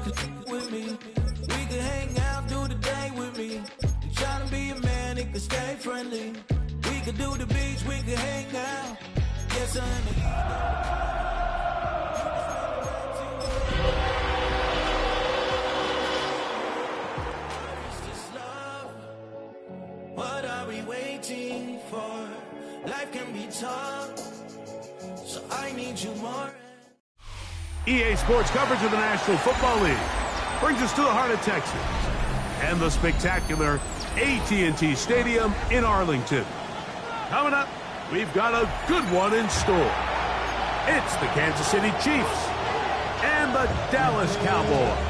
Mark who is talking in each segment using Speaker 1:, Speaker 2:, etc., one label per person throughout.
Speaker 1: could with me. We could hang out, do the day with me. You tryna be a man, it could stay friendly. We could do the beach, we could hang out. Yes, honey. What are we waiting for? Life can be tough, so I need you more.
Speaker 2: EA Sports coverage of the National Football League brings us to the heart of Texas and the spectacular AT&T Stadium in Arlington. Coming up, we've got a good one in store. It's the Kansas City Chiefs and the Dallas Cowboys.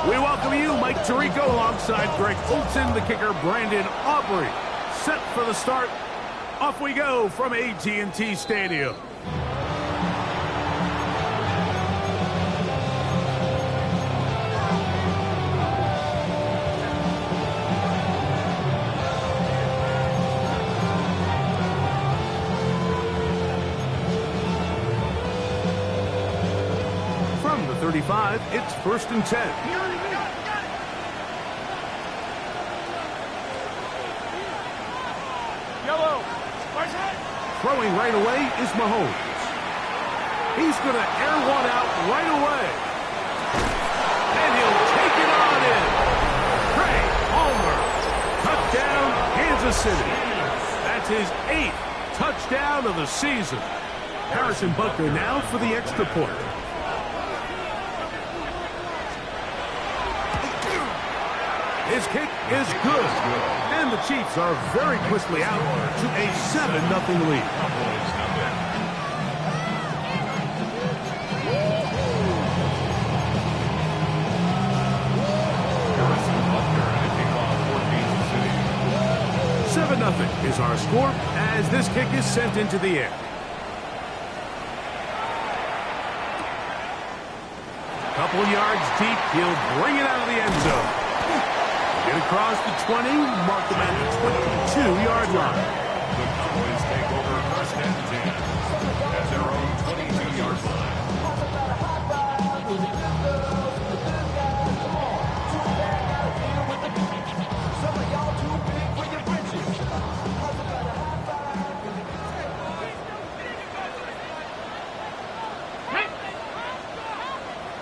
Speaker 2: We welcome you, Mike Tirico, alongside Greg Olsen, the kicker, Brandon Aubrey. Set for the start. Off we go from AT&T Stadium. From the 35, it's 1st and 10. Throwing right away is Mahomes. He's going to air one out right away. And he'll take it on in. Trey Palmer. Touchdown, Kansas City. That's his 8th touchdown of the season. Harrison Butker now for the extra point. His kick is good. And the Chiefs are very quickly out to a 7-0 lead. $7-0 is our score as this kick is sent into the air. Couple yards deep, he'll bring it out of the end zone. Get across the 20, mark them at the 22-yard line.
Speaker 3: The Cowboys take over 1st and 10 at their own 22-yard line.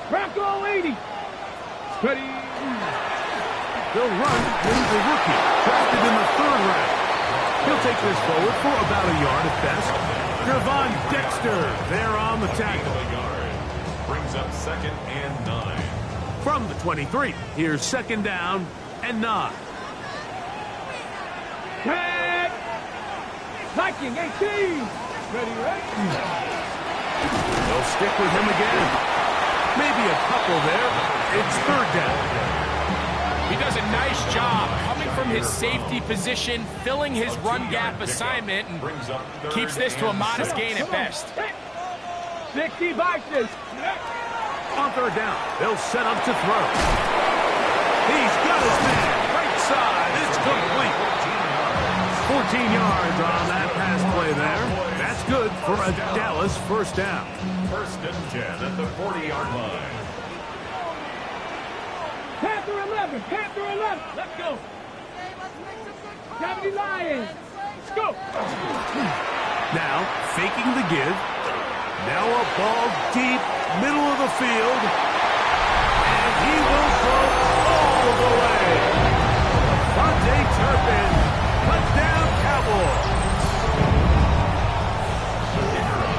Speaker 4: Bronco 80. Steady.
Speaker 2: They'll run with the rookie, drafted in the 3rd round. He'll take this forward for about a yard at best. Gervon Dexter there on the tackle.
Speaker 3: Brings up 2nd and 9.
Speaker 2: From the 23, here's 2nd down and 9.
Speaker 4: Tag. Viking 18. Ready.
Speaker 2: They'll stick with him again. Maybe a couple there. It's 3rd down.
Speaker 5: He does a nice job coming from his safety position, filling his run gap assignment, and keeps this to a modest gain at best.
Speaker 4: 60 boxes.
Speaker 2: On 3rd down, they'll set up to throw. He's got his man. Right side. It's complete. 14 yards on that pass play there. That's good for a Dallas 1st down.
Speaker 3: 1st and 10 at the 40-yard line.
Speaker 4: Panther 11. Panther 11. Let's go. Gravity Lions. Let's go.
Speaker 2: Now, faking the give. Now a ball deep, middle of the field. And he will go all the way. Vontae Turpin. Touchdown, Cowboys.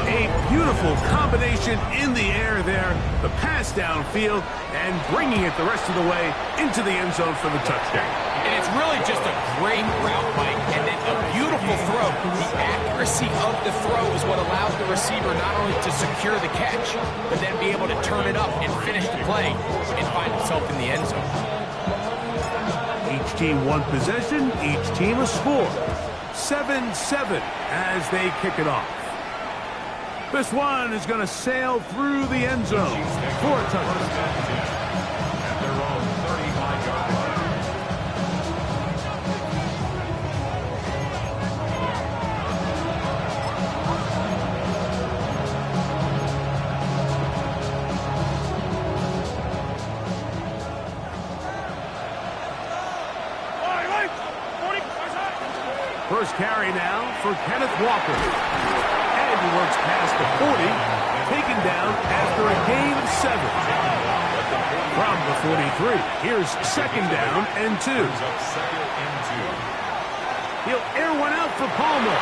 Speaker 2: A beautiful combination in the air there. The pass downfield and bringing it the rest of the way into the end zone for the touchdown.
Speaker 5: And it's really just a great route, Mike, and then a beautiful throw. The accuracy of the throw is what allows the receiver not only to secure the catch, but then be able to turn it up and finish the play and find himself in the end zone.
Speaker 2: Each team one possession, each team a score. 7-7 as they kick it off. This one is going to sail through the end zone for a touchdown.
Speaker 3: At their own 35-yard line.
Speaker 2: First carry now for Kenneth Walker. And he works past the 40, taken down after a gain of 7. From the 43, here's second down and 2. He'll air one out for Palmer.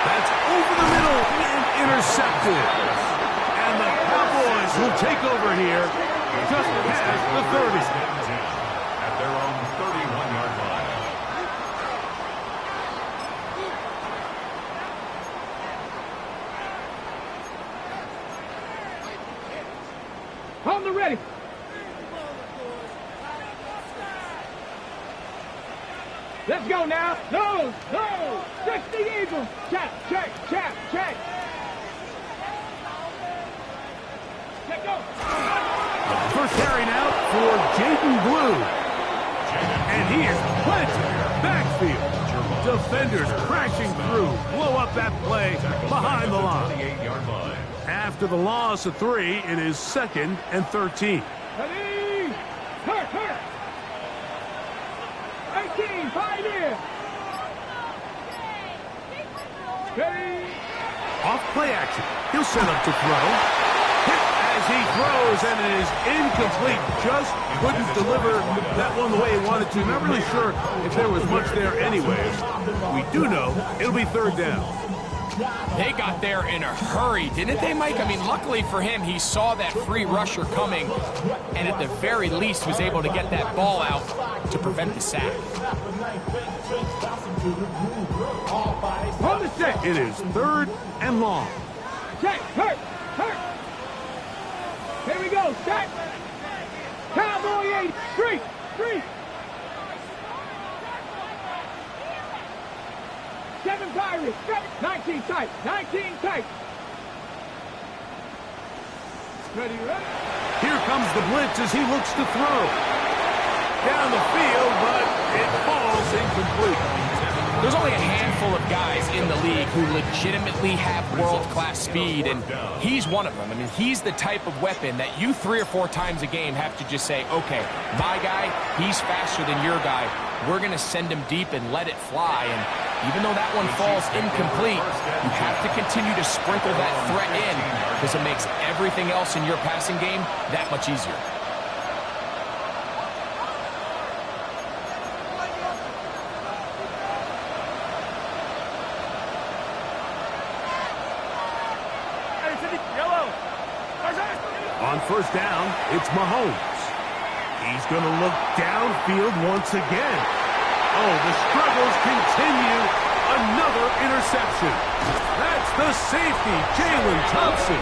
Speaker 2: That's over the middle and intercepted. And the Cowboys will take over here just past the 30.
Speaker 3: At their own 31-yard line.
Speaker 4: On the ready. Let's go now. No. 60 Eagles. Check. Let's go.
Speaker 2: First carry now for Jaden Blue. And he is planted backfield. Defenders crashing through. Blow up that play behind the line.
Speaker 3: 28-yard line.
Speaker 2: After the loss of 3, it is 2nd and 13.
Speaker 4: Ready. Hurt. 18, 5 in. Ready.
Speaker 2: Off play action. He'll set up to throw. Hit as he throws, and it is incomplete. Just couldn't deliver that one the way he wanted to. Not really sure if there was much there anyways. We do know it'll be 3rd down.
Speaker 5: They got there in a hurry, didn't they, Mike? I mean, luckily for him, he saw that free rusher coming, and at the very least was able to get that ball out to prevent the sack.
Speaker 4: On the set.
Speaker 2: It is 3rd and long.
Speaker 4: Check. Hurt. Here we go. Set. Cowboy 8. Street. 7 Pirates. 19 tight. Ready.
Speaker 2: Here comes the blitz as he looks to throw. Down the field, but it falls incomplete.
Speaker 5: There's only a handful of guys in the league who legitimately have world-class speed, and he's one of them. I mean, he's the type of weapon that you 3 or 4 times a game have to just say, okay, my guy, he's faster than your guy. We're going to send him deep and let it fly. And even though that one falls incomplete, you have to continue to sprinkle that threat in because it makes everything else in your passing game that much easier.
Speaker 2: On first down, it's Mahomes. He's going to look downfield once again. Oh, the struggles continue. Another interception. That's the safety, Jalen Thompson.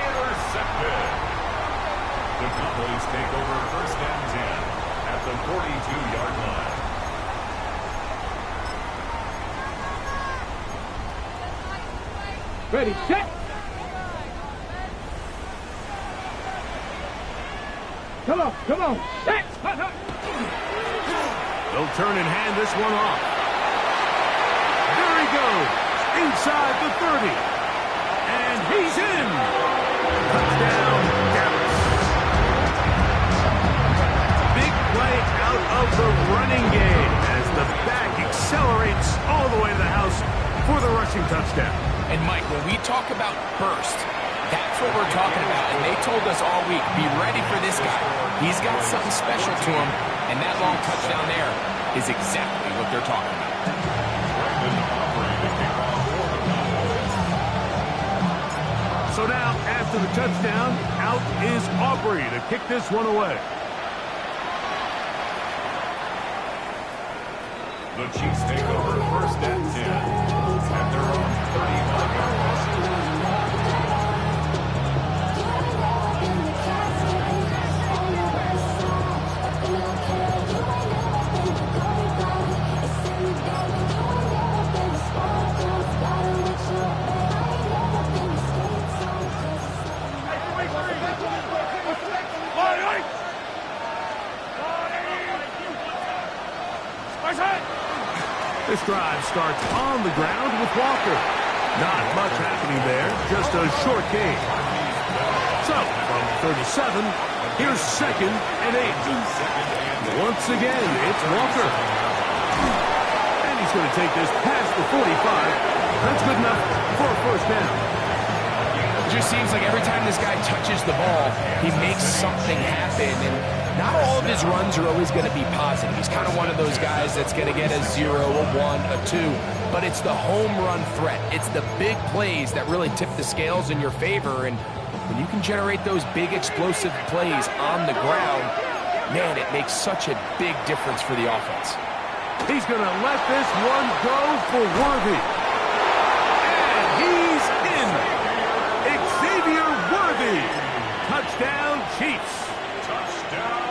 Speaker 3: Intercepted. The Cowboys take over 1st and 10 at the 42-yard line.
Speaker 4: Ready. Set. Come on. Set.
Speaker 2: They'll turn and hand this one off. There he goes. Inside the 30. And he's in. Touchdown, Dallas. Big play out of the running game as the back accelerates all the way to the house for the rushing touchdown.
Speaker 5: And, Mike, when we talk about burst, that's what we're talking about. And they told us all week, be ready for this guy. He's got something special to him, and that long touchdown there is exactly what they're talking about.
Speaker 2: So now, after the touchdown, out is Aubrey to kick this one away.
Speaker 3: The Chiefs take over 1st and 10 at their own 35-yard line.
Speaker 2: This drive starts on the ground with Walker. Not much happening there, just a short gain. So, from 37, here's 2nd and 8. Once again, it's Walker. And he's going to take this past the 45. That's good enough for a first down.
Speaker 5: It just seems like every time this guy touches the ball, he makes something happen. And not all of his runs are always going to be positive. He's kind of one of those guys that's going to get a 0, a 1, a 2. But it's the home run threat. It's the big plays that really tip the scales in your favor. And when you can generate those big explosive plays on the ground, man, it makes such a big difference for the offense.
Speaker 2: He's going to let this one go for Worthy. And he's in. Xavier Worthy. Touchdown, Chiefs.
Speaker 3: Touchdown,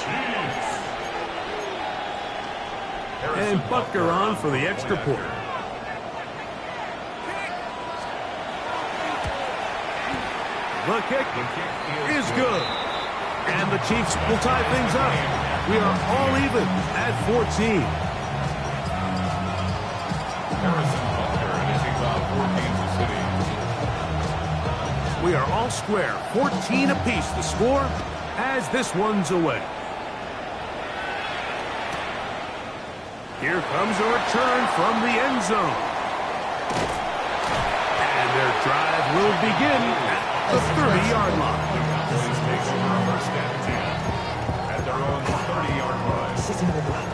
Speaker 3: Chiefs.
Speaker 2: And Butker on for the extra point. The kick is good. And the Chiefs will tie things up. We are all even at 14.
Speaker 3: Harrison Butker, and he takes off 14 to City.
Speaker 2: We are all square, 14 apiece the score as this one's away. Here comes a return from the end zone. And their drive will begin at the 30-yard line.
Speaker 3: Cowboys takes over a first and 10 at their own 30-yard line.
Speaker 6: I just want to rock.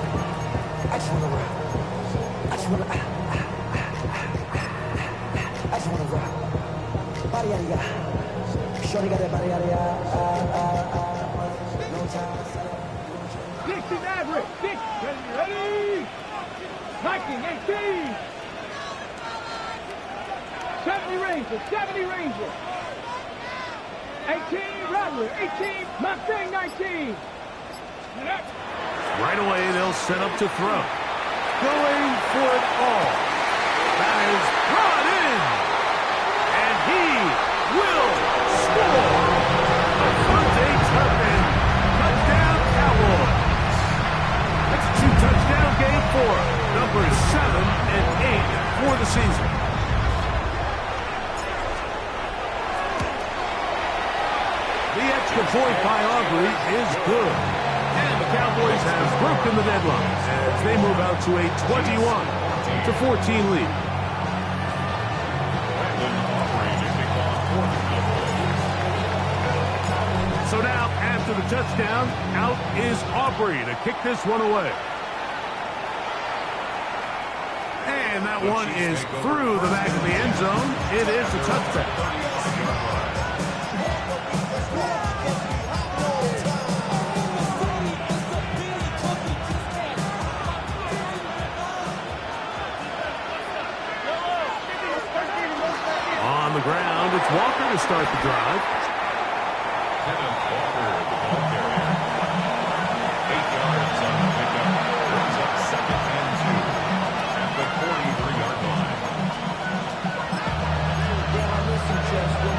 Speaker 6: I just want to rock. Body out of ya. Shorty got that body out of ya. No time.
Speaker 4: Dixie Maverick. Dixie, ready? Viking 18. 70 Ranger. 70 Ranger. 18 Rattler. 18 Mustang 19.
Speaker 2: Right away, they'll set up to throw. Going for it all. That is brought in. And he will score. Devontae Turpin. Touchdown, Cowboys. That's a 2-touchdown game for numbers 7 and 8 for the season. The extra point by Aubrey is good. And the Cowboys have broken the deadline as they move out to a 21-14 lead. So now, after the touchdown, out is Aubrey to kick this one away. And that one is through the back of the end zone. It is a touchback. On the ground, it's Walker to start the drive.
Speaker 3: Kenneth Walker, the ball carrier. 8 yards on the pickup. Brings up 2nd and 2 at the 43-yard line.
Speaker 6: Damn, I miss you, Justin.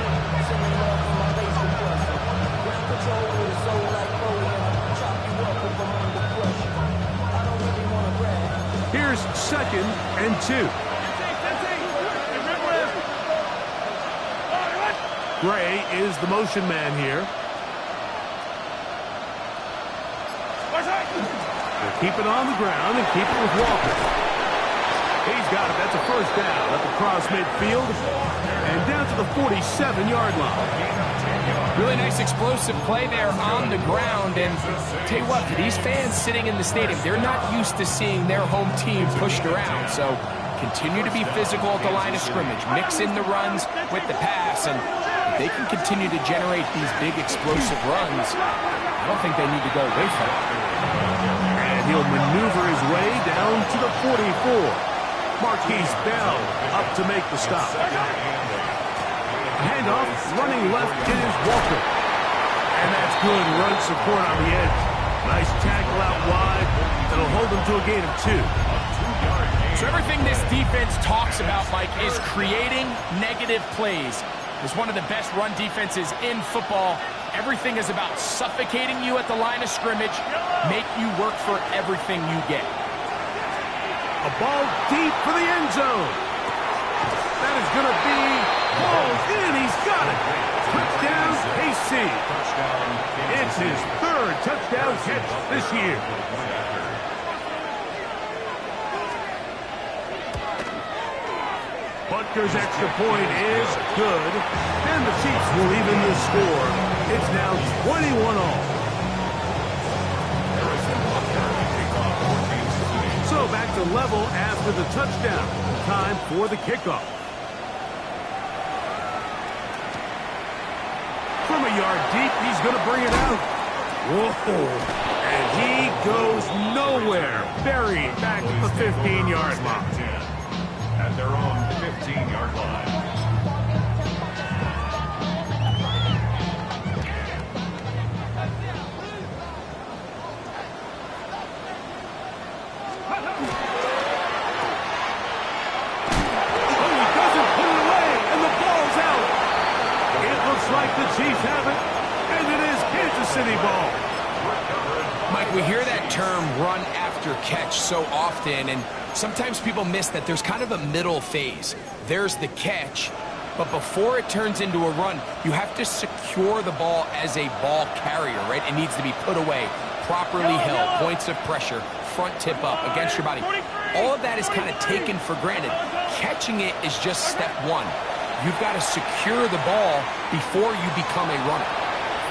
Speaker 6: Sending love from my basic question. Ground control with a soul like Foley. Chop you up if I'm under pressure. I don't really want to brag.
Speaker 2: Here's 2nd and 2. Gray is the motion man here. They'll keep it on the ground and keep it with Walker. He's got it. That's a first down at the cross midfield and down to the 47-yard line.
Speaker 5: Really nice explosive play there on the ground. And tell you what, for these fans sitting in the stadium, they're not used to seeing their home team pushed around. So continue to be physical at the line of scrimmage. Mix in the runs with the pass, and if they can continue to generate these big explosive runs, I don't think they need to go away from it.
Speaker 2: And he'll maneuver his way down to the 44. Marquise Bell up to make the stop. Handoff, running left, it is Walker. And that's good run support on the edge. Nice tackle out wide. That'll hold them to a gain of 2.
Speaker 5: So everything this defense talks about, Mike, is creating negative plays. It's one of the best run defenses in football. Everything is about suffocating you at the line of scrimmage, make you work for everything you get.
Speaker 2: A ball deep for the end zone. That is going to be ball's in. He's got it. Touchdown, KC. It's his third touchdown catch this year. Butker's extra point is good, and the Chiefs will even the score. It's now 21-all. So back to level after the touchdown. Time for the kickoff. From a yard deep, he's going to bring it out. Whoa. And he goes nowhere. Buried back at the 15-yard line.
Speaker 3: At their own 15-yard line.
Speaker 2: Oh, he doesn't put it away, and the ball's out. It looks like the Chiefs have it, and it is Kansas City ball.
Speaker 5: Mike, we hear that term run after catch so often, and sometimes people miss that there's kind of a middle phase. There's the catch, but before it turns into a run, you have to secure the ball as a ball carrier, right? It needs to be put away, properly held, points of pressure, front tip up against your body. All of that is kind of taken for granted. Catching it is just step one. You've got to secure the ball before you become a runner.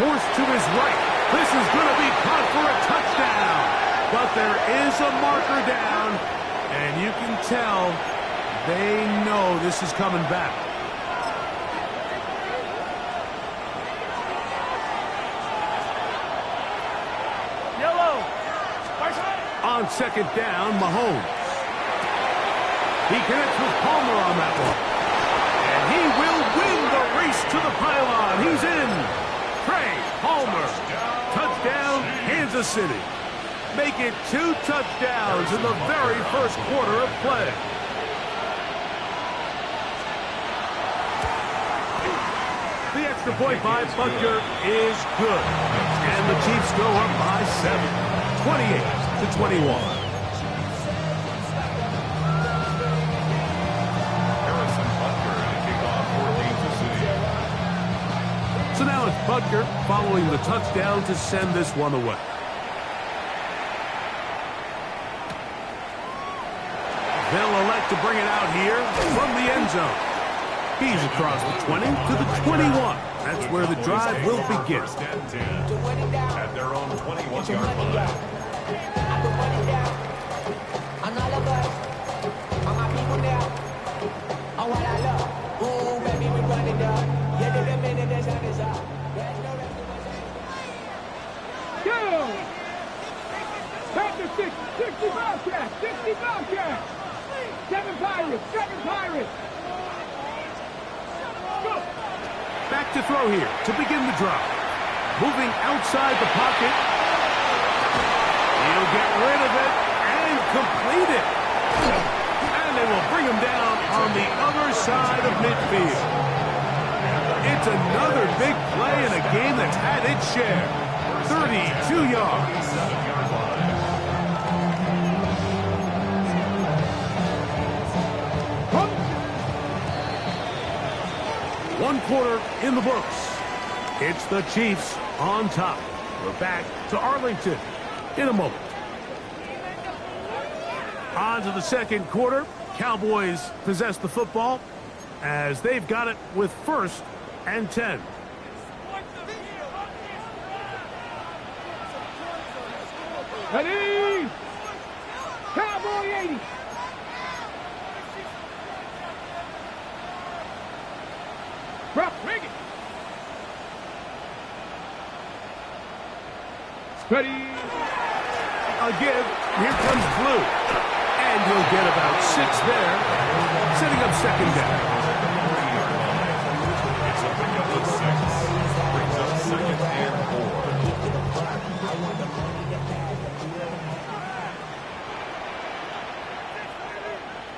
Speaker 2: Forced to his right. This is going to be caught for a touchdown. But there is a marker down, and you can tell they know this is coming back.
Speaker 4: Yellow.
Speaker 2: On second down, Mahomes. He connects with Palmer on that one. And he will win the race to the pylon. He's in. Trey Palmer. Touchdown, Kansas City. Make it 2 touchdowns in the very first quarter of play. The extra point by Butker is good. And the Chiefs go up by 7, 28-21.
Speaker 3: Harrison Butker to kick off for Kansas City.
Speaker 2: So now it's Butker following the touchdown to send this one away. They'll elect to bring it out here from the end zone. He's across the 20 to the 21. That's where the drive will begin.
Speaker 3: First and 10 at their own 21-yard line.
Speaker 4: Go! Panther 60 Bobcats, 60 Bobcats. 7 Pirates, 7 Pirates. Go!
Speaker 2: Back to throw here to begin the drive. Moving outside the pocket. He'll get rid of it and complete it. And they will bring him down on the other side of midfield. It's another big play in a game that's had its share. 32 yards.
Speaker 3: 7-yard line.
Speaker 2: One quarter in the books. It's the Chiefs on top. We're back to Arlington in a moment. On to the second quarter. Cowboys possess the football as they've got it with 1st and 10.
Speaker 4: Ready? Cowboy 80. Bring it. Ready.
Speaker 2: A give. Here comes Blue. And he'll get about 6 there. Setting up second down.
Speaker 3: It's a pickup of 6. Brings up 2nd and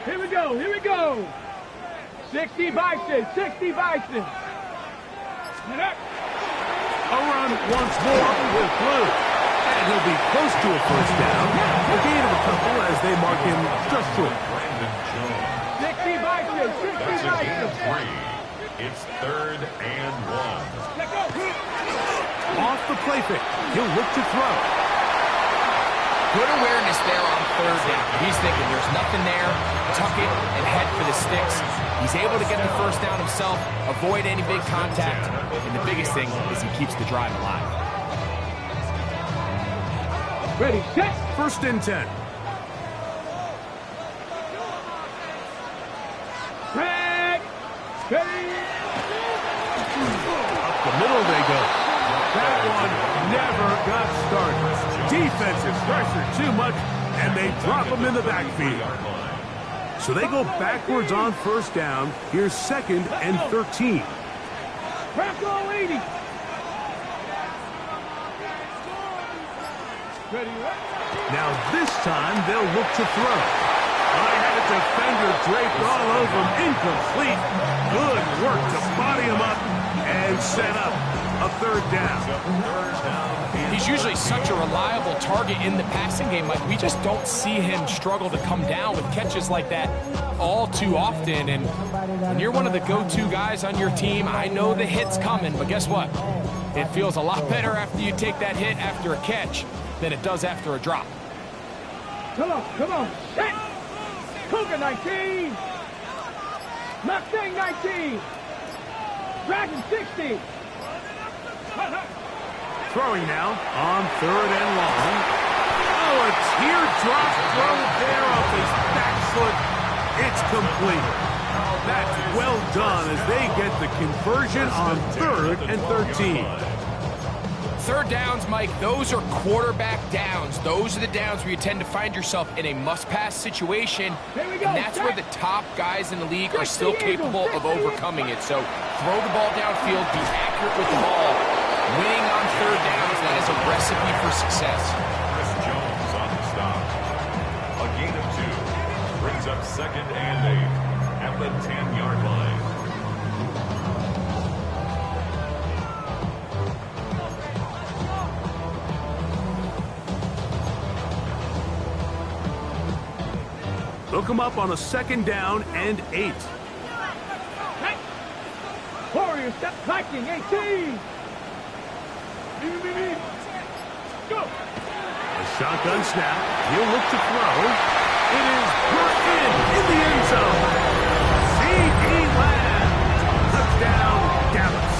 Speaker 3: 4.
Speaker 4: Here we go. Here we go. 60 Bison. 60 Bison.
Speaker 2: A run once more with Blue. And he'll be close to a first down. A gain of a couple as they mark him just neutral.
Speaker 3: Brandon Jones.
Speaker 4: 60 Vikings, 60
Speaker 3: That's a gain of
Speaker 4: Vikings.
Speaker 3: 3. It's 3rd and 1.
Speaker 4: Let go.
Speaker 2: Off the play fake. He'll look to throw.
Speaker 5: Good awareness there on 3rd down. He's thinking there's nothing there, tuck it and head for the sticks. He's able to get the first down himself, avoid any big contact, and the biggest thing is he keeps the drive alive.
Speaker 4: Ready, set.
Speaker 2: 1st and 10.
Speaker 4: Back. Ready.
Speaker 2: Up the middle they go. That one never got started. Defensive pressure too much, and they drop him in the backfield. So they go backwards on 1st down. Here's 2nd and 13.
Speaker 4: Bronco 80. Ready,
Speaker 2: Now this time they'll look to throw. I had a defender draped all over him. Incomplete. Good work to body him up and set up a 3rd down.
Speaker 5: He's usually such a reliable target in the passing game. Like, we just don't see him struggle to come down with catches like that all too often. And when you're one of the go-to guys on your team, I know the hit's coming, but guess what? It feels a lot better after you take that hit after a catch than it does after a drop.
Speaker 4: Come on, set. Cougar 19. Mustang 19. Dragon 60.
Speaker 2: Throwing now on 3rd and long. Oh, a teardrop throw there off his back foot. It's complete. That's well done as they get the conversion on 3rd and 13.
Speaker 5: 3rd downs, Mike, those are quarterback downs. Those are the downs where you tend to find yourself in a must-pass situation,
Speaker 4: Here we go,
Speaker 5: and that's where the top guys in the league are still capable of overcoming it. So throw the ball downfield, be accurate with the ball. Winning on 3rd downs, that is a recipe for success.
Speaker 3: Chris Jones on the stop. A gain of 2. Brings up 2nd and 8 at the 10-yard line.
Speaker 2: Hook him up on a 2nd down and 8.
Speaker 4: Warrior step Viking 18. Go.
Speaker 2: A shotgun snap. He'll look to throw. It is put in the end zone. C.D. Lamb. Touchdown, Dallas.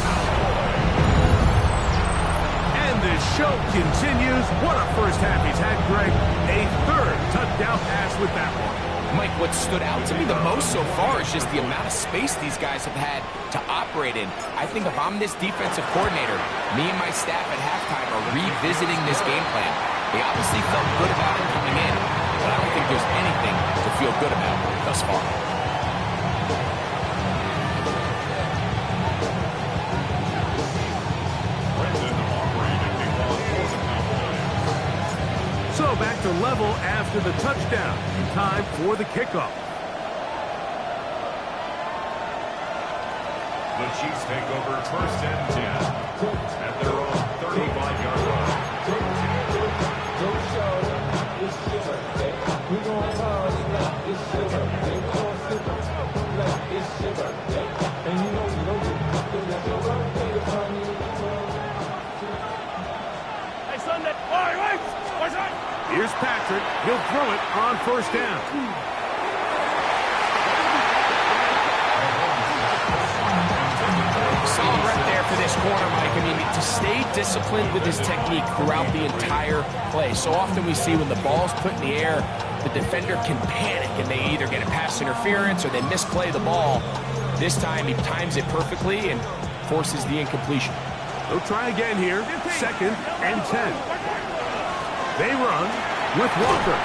Speaker 2: And this show continues. What a first half he's had, Greg. A 3rd touchdown pass with that one.
Speaker 5: Mike, what stood out to me the most so far is just the amount of space these guys have had to operate in. I think if I'm this defensive coordinator, me and my staff at halftime are revisiting this game plan. They obviously felt good about it coming in, but I don't think there's anything to feel good about thus far.
Speaker 2: So back to level after the touchdown. Time for the kickoff.
Speaker 3: The Chiefs take over 1st and 10 at their own 35-yard line.
Speaker 4: Hey, Sunday. All right. What's that?
Speaker 2: Here's Patrick. He'll throw it on 1st down.
Speaker 5: Solid right there for this corner, Mike. I mean, to stay disciplined with his technique throughout the entire play. So often we see when the ball's put in the air, the defender can panic and they either get a pass interference or they misplay the ball. This time he times it perfectly and forces the incompletion.
Speaker 2: They'll try again here. 2nd and 10. They run with Walker.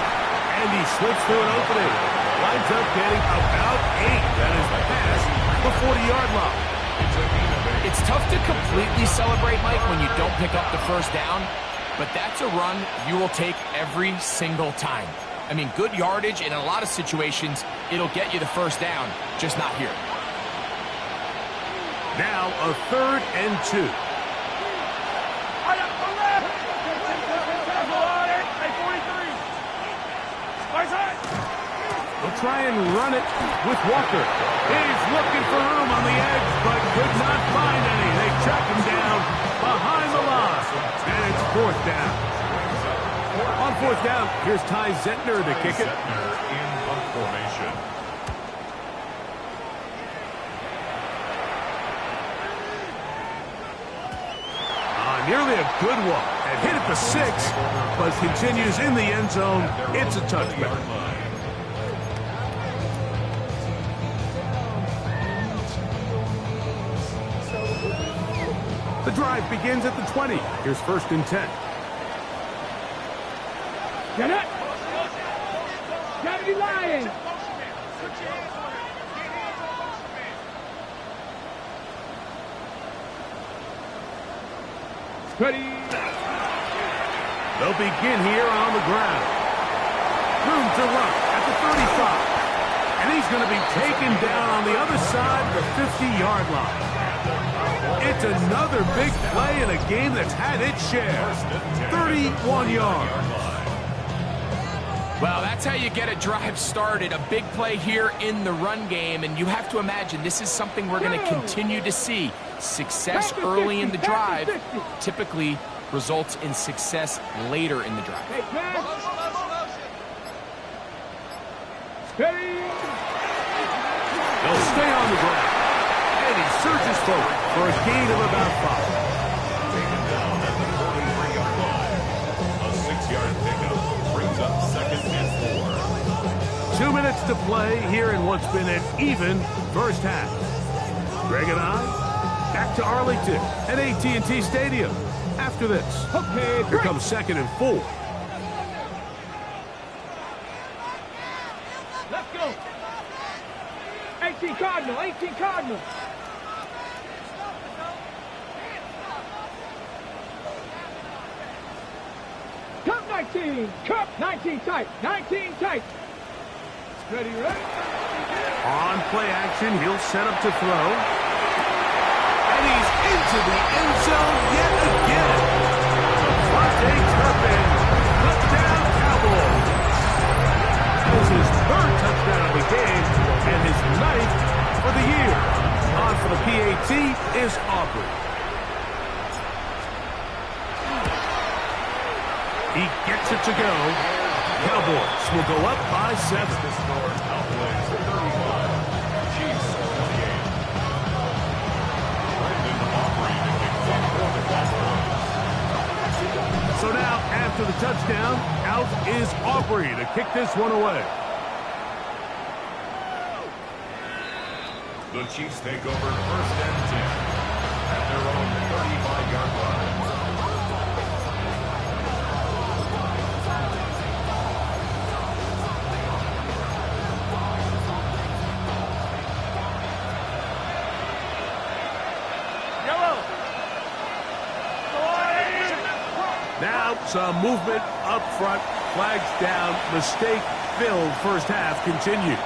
Speaker 2: And he slips through an opening. Winds up getting about 8. That is past the 40-yard line.
Speaker 5: It's tough to completely celebrate, Mike, when you don't pick up the 1st down, but that's a run you will take every single time. I mean, good yardage, and in a lot of situations, it'll get you the 1st down, just not here.
Speaker 2: Now a 3rd and 2. They'll try and run it with Walker. He's looking for room on the edge, but could not find any. They track him down behind the line, and it's fourth down. On fourth down, here's Ty Zentner to kick it.
Speaker 3: In punt formation.
Speaker 2: Nearly a good one. And hit at the 6, but continues in the end zone. It's a touchback. The drive begins at the 20. Here's 1st and 10.
Speaker 4: Get it! Kennedy Lions! Ready!
Speaker 2: They'll begin here on the ground. Room to run at the 35. And he's going to be taken down on the other side of the 50-yard line. It's another big play in a game that's had its share. 31 yards.
Speaker 5: Well, that's how you get a drive started. A big play here in the run game, and you have to imagine this is something we're going to continue to see. Success early in the drive typically results in success later in the drive.
Speaker 2: They'll stay on the ground. And he surges forward for a gain of about 5.
Speaker 3: Taken down at the 43-yard line. A 6-yard pickup brings up 2nd and 4.
Speaker 2: 2 minutes to play here in what's been an even first half. Greg and I, back to Arlington at AT&T Stadium. After this, here comes 2nd and 4.
Speaker 4: Let's go! 18 Cardinal, 18 Cardinal! Cup 19, Cup 19 tight, 19 tight. Ready, ready?
Speaker 2: On play action, he'll set up to throw. And he's into the end zone yet again. Devontae Turpin, touchdown Cowboys. That is his 3rd touchdown of the game and his 9th for the year. On for the PAT is Aubrey. He gets it to go. Cowboys will go up by 7.
Speaker 3: The score Cowboys 31. Chiefs 28. Brendan Aubrey to kick off for the Cowboys.
Speaker 2: So now, after the touchdown, out is Aubrey to kick this one away.
Speaker 3: The Chiefs take over 1st and 10 at their own 35-yard line.
Speaker 2: Now some movement up front, flags down, mistake-filled first half continues.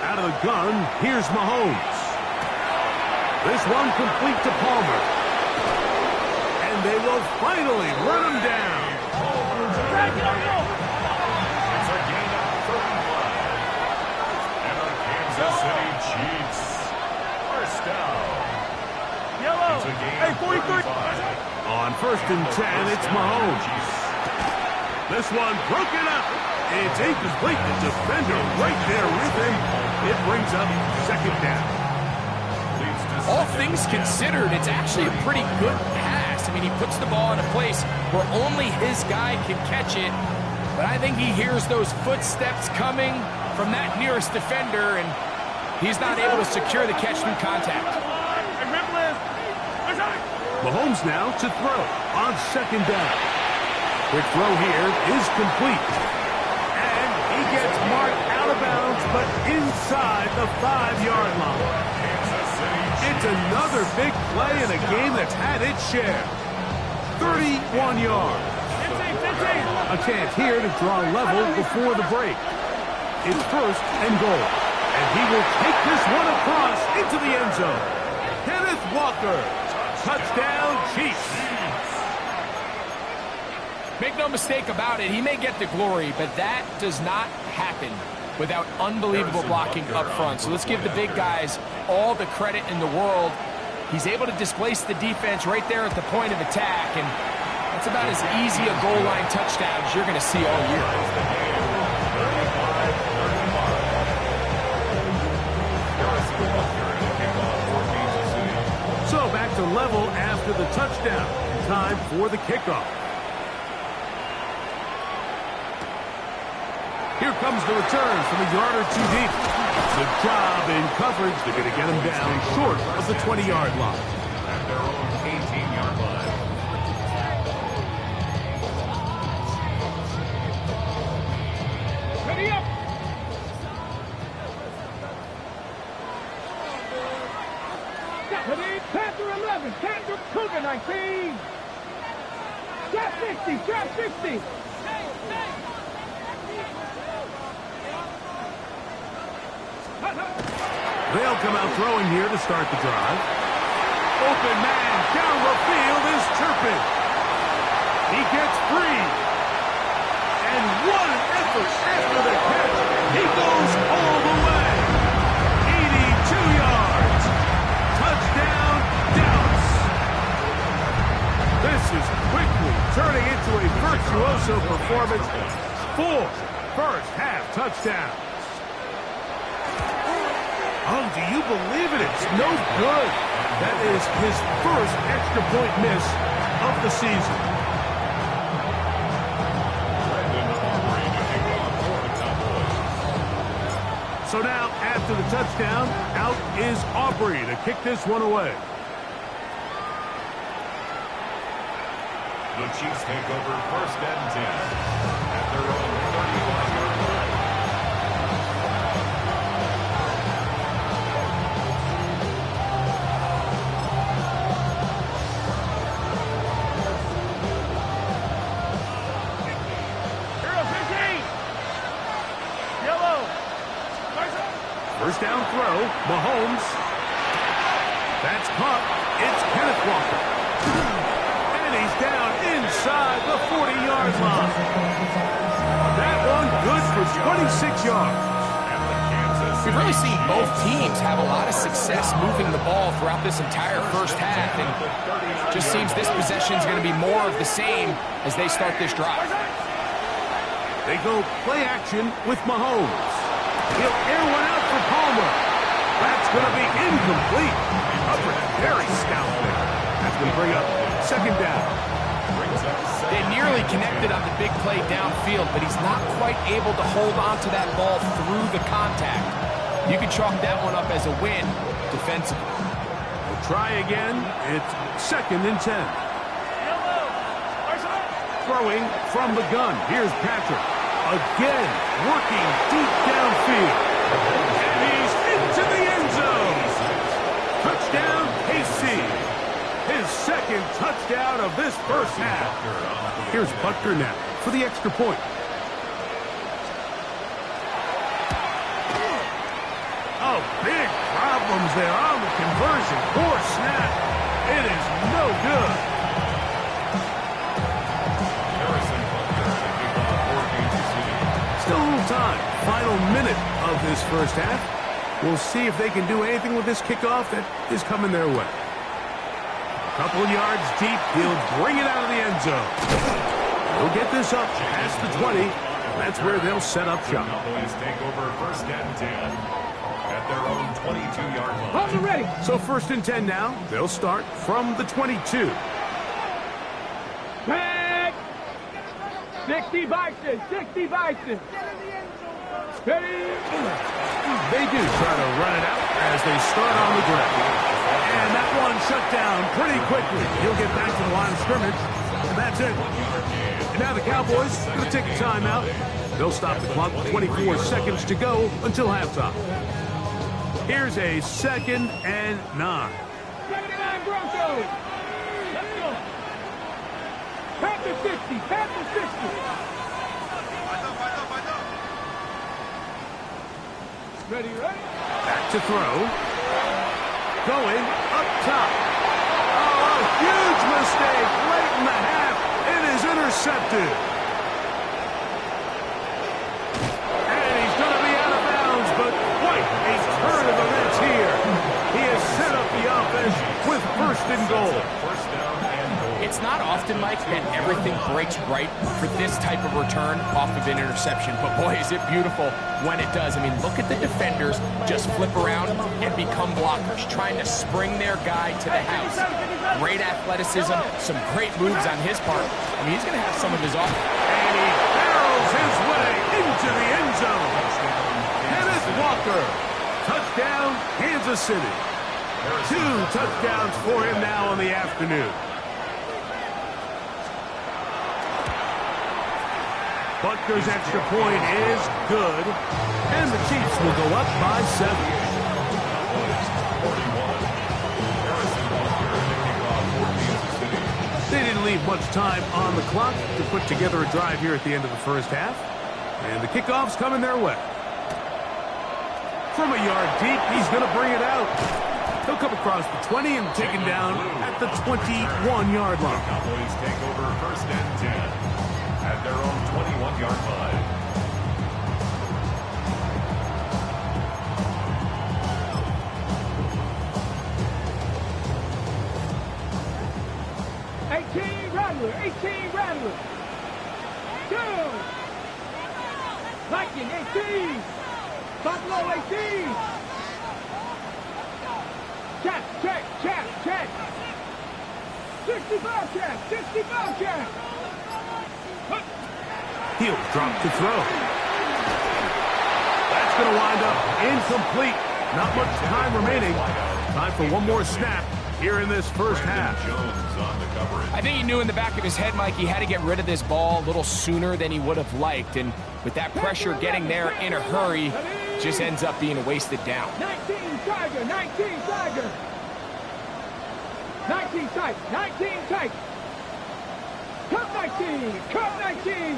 Speaker 2: Out of the gun, here's Mahomes. This one complete to Palmer. And they will finally run him down.
Speaker 3: It's a gain of 35. And the Kansas City Chiefs. First down. It's a gain of 35.
Speaker 2: On 1st and 10, it's Mahomes. This one broken up. It's incomplete. The defender right there with him. It brings up 2nd down.
Speaker 5: All things considered, it's actually a pretty good pass. I mean, he puts the ball in a place where only his guy can catch it. But I think he hears those footsteps coming from that nearest defender, and he's not able to secure the catch through contact.
Speaker 2: Mahomes now to throw on 2nd down. Quick throw here is complete. And he gets marked out of bounds, but inside the 5-yard line. It's another big play in a game that's had its share. 31 yards. A chance here to draw level before the break. It's 1st and goal. And he will take this one across into the end zone. Kenneth Walker, touchdown Chiefs.
Speaker 5: Make no mistake about it, he may get the glory, but that does not happen without unbelievable blocking up front. So let's give the big guys all the credit in the world. He's able to displace the defense right there at the point of attack, and that's about as easy a goal line touchdown as you're going to see all year.
Speaker 2: So back to level after the touchdown. Time for the kickoff. Here comes the return from a yard or two deep. Good job in coverage. They're going to get him down short of the 20-yard line.
Speaker 3: At their own 18-yard line.
Speaker 4: Ready up. Ready, Panther 11, Panther Cougar 19. Trap 60, trap 60.
Speaker 2: They'll come out throwing here to start the drive. Open man down the field is Turpin. He gets free. And what an effort after the catch. He goes all the way. 82 yards. Touchdown, Dallas. This is quickly turning into a virtuoso performance. 4 first-half touchdowns. Oh, do you believe it? It's no good. That is his first extra point miss of the season. So now, after the touchdown, out is Aubrey to kick this one away.
Speaker 3: The Chiefs take over first and 10 at their own 31-yard line.
Speaker 2: First down throw, Mahomes. That's caught. It's Kenneth Walker. And he's down inside the 40-yard line. That one good for 26 yards.
Speaker 5: We've really seen both teams have a lot of success moving the ball throughout this entire first half, and just seems this possession is going to be more of the same as they start this drive.
Speaker 2: They go play action with Mahomes. He'll air one out for Palmer. That's going to be incomplete. Hubbard very stout there. That's going to bring up second down.
Speaker 5: They nearly connected on the big play downfield, but he's not quite able to hold on to that ball through the contact. You can chalk that one up as a win defensively.
Speaker 2: We'll try again. It's second and 10. Throwing from the gun. Here's Patrick. Again, working deep downfield. And he's into the end zone. Touchdown, KC. His second touchdown of this first half. Here's Butker now for the extra point. Oh, big problems there on the conversion. Poor snap. It is no good. Still a little time. Final minute of this first half. We'll see if they can do anything with this kickoff that is coming their way. A couple of yards deep. He'll bring it out of the end zone. He'll get this up past the 20. That's where they'll set up shop.
Speaker 3: Cowboys take over first and 10 at their own 22-yard line.
Speaker 4: Hold it ready.
Speaker 2: So first and 10 now. They'll start from the 22.
Speaker 4: Back. 60 Bison, 60 Bison. Ready.
Speaker 2: They do try to run it out as they start on the ground. And that one shut down pretty quickly. He'll get back to the line of scrimmage, and that's it. And now the Cowboys are going to take a timeout. They'll stop the clock with 24 seconds to go until halftime. Here's a 2nd and 9.
Speaker 4: 79 Broncos. Let's go. Panther 60, Panther 60. Ready, ready.
Speaker 2: Back to throw. Going up top. Oh, a huge mistake late in the half. It is intercepted. And he's going to be out of bounds, but quite a turn of events here. He has set up the offense with first and goal.
Speaker 3: First down and goal.
Speaker 5: It's not often, Mike, that everything breaks right for this type of return off of an interception. But, boy, is it beautiful when it does. I mean, look at the defenders just flip around and become blockers, trying to spring their guy to the house. Great athleticism, some great moves on his part. I mean, he's going to have some of his off.
Speaker 2: And he barrels his way into the end zone. Kenneth Walker. Touchdown, Kansas City. 2 touchdowns for him now in the afternoon. Butker's extra point is good, and the Chiefs will go up by 7. They didn't leave much time on the clock to put together a drive here at the end of the first half, and the kickoff's coming their way. From a yard deep, he's going to bring it out. He'll come across the 20 and taken down at the 21-yard line.
Speaker 3: Cowboys take over first and 10 at their own 21-yard line.
Speaker 4: Rattler. 2. Viking 18. Buffalo 18. Check. 65 check.
Speaker 2: He'll drop to throw. That's going to wind up incomplete. Not much time remaining. Time for one more snap here in this first half.
Speaker 5: I think he knew in the back of his head, Mike, he had to get rid of this ball a little sooner than he would have liked. And with that pressure getting there in a hurry, just ends up being a wasted down.
Speaker 4: 19 Tiger. 19 tight. Cup 19.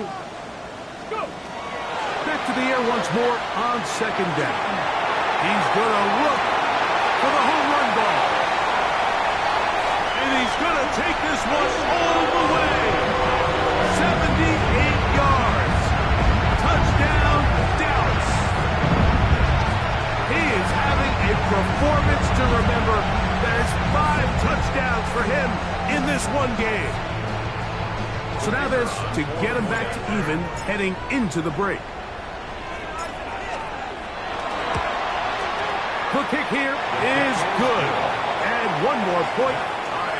Speaker 4: Go.
Speaker 2: Back to the air once more on second down. He's going to look for the home run ball. And he's going to take this one all the way. 78 yards. Touchdown, Dallas. He is having a performance to remember. There's 5 touchdowns for him in this one game. So now there's to get him back to even heading into the break. The kick here is good. And one more point,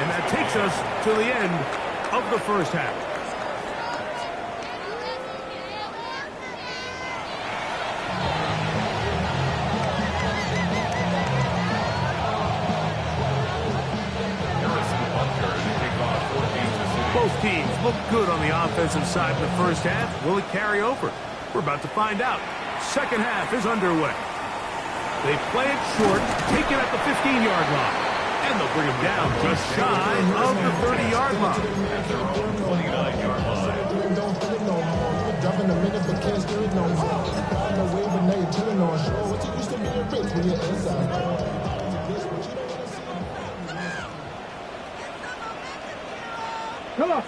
Speaker 2: and that takes us to the end of the first half. Both teams look good on the offensive side in the first half. Will it carry over? We're about to find out. Second half is underway. They play it short, take it at the 15-yard line. And they'll bring him down just shy of the 30-yard line.
Speaker 3: At their own 29-yard line.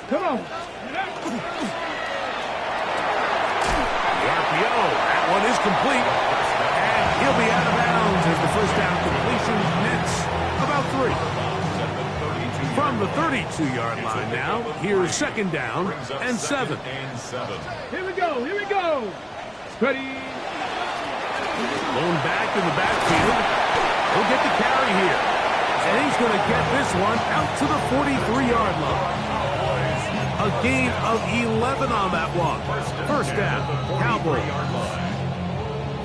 Speaker 4: Come on.
Speaker 2: The RPO, that one is complete. And he'll be out of bounds as the first down completion nets about 3. From the 32-yard line now, here's second down and 7.
Speaker 4: Here we go. Ready.
Speaker 2: Lone back in the backfield. He'll get the carry here. And he's going to get this one out to the 43-yard line. A gain of 11 on that one. First down, Cowboys.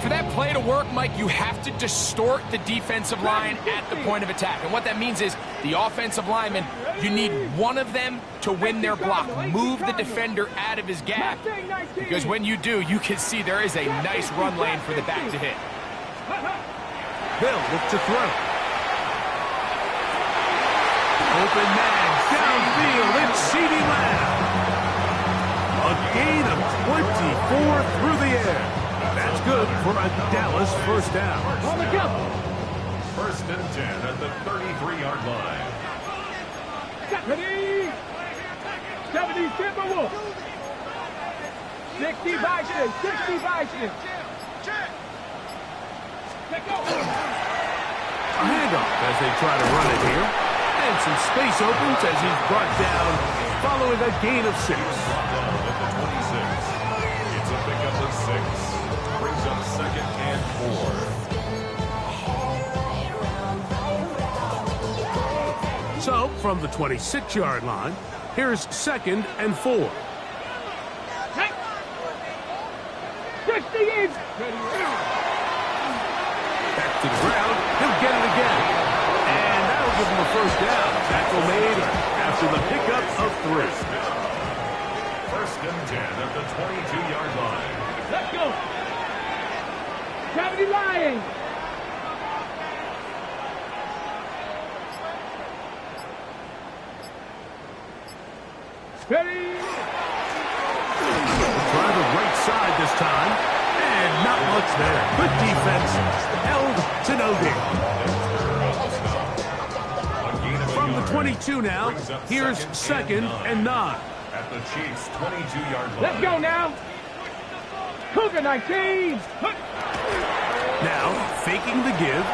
Speaker 5: For that play to work, Mike, you have to distort the defensive line at the point of attack. And what that means is the offensive lineman, you need one of them to win their block. Move the defender out of his gap. Because when you do, you can see there is a nice run lane for the back to hit.
Speaker 2: Bill look to throw. Open man, downfield, it's CeeDee Lamb. A gain of 24 through the air. That's good for a Dallas first down.
Speaker 4: On the jump.
Speaker 3: First and 10 at the 33-yard line.
Speaker 4: Ready? 70 Timberwolves. 60 Vikings. 60 Vikings. Check go.
Speaker 2: A handoff as they try to run it here. And some space opens as he's brought down following a gain of 6.
Speaker 3: At the 26. It's a pickup of 6. Brings up second and 4.
Speaker 2: So, from the 26-yard line, here's second and 4.
Speaker 4: 60 in.
Speaker 2: Back to the ground. He'll get it again. And that'll give him a first down. Tackle made after the pickup of 3.
Speaker 3: First and 10 at the 22-yard line.
Speaker 4: Let's go. 70 Lions. Ready?
Speaker 2: Try the right side this time. And not much there. Good defense. Held to no gain. From the 22 now, here's second and 9.
Speaker 3: At the Chiefs' 22-yard line.
Speaker 4: Let's go now. Cougar 19.
Speaker 2: Now, faking the give.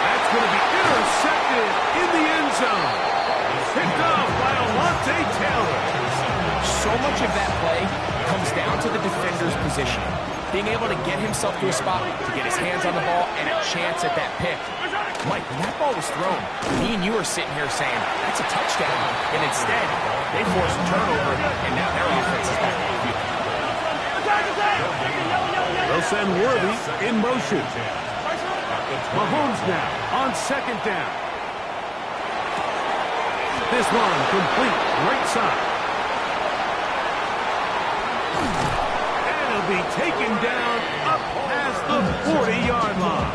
Speaker 2: That's going to be intercepted in the end zone. Picked up by Alontae Taylor.
Speaker 5: So much of that play comes down to the defender's positioning. Being able to get himself to a spot, to get his hands on the ball, and a chance at that pick. Mike, when that ball was thrown, me and you are sitting here saying, that's a touchdown. And instead, they forced a turnover, and now their offense is back on the field.
Speaker 2: They'll send Worthy in motion. Mahomes now on second down. This one complete, right side. And he'll be taken down up past the 40-yard line.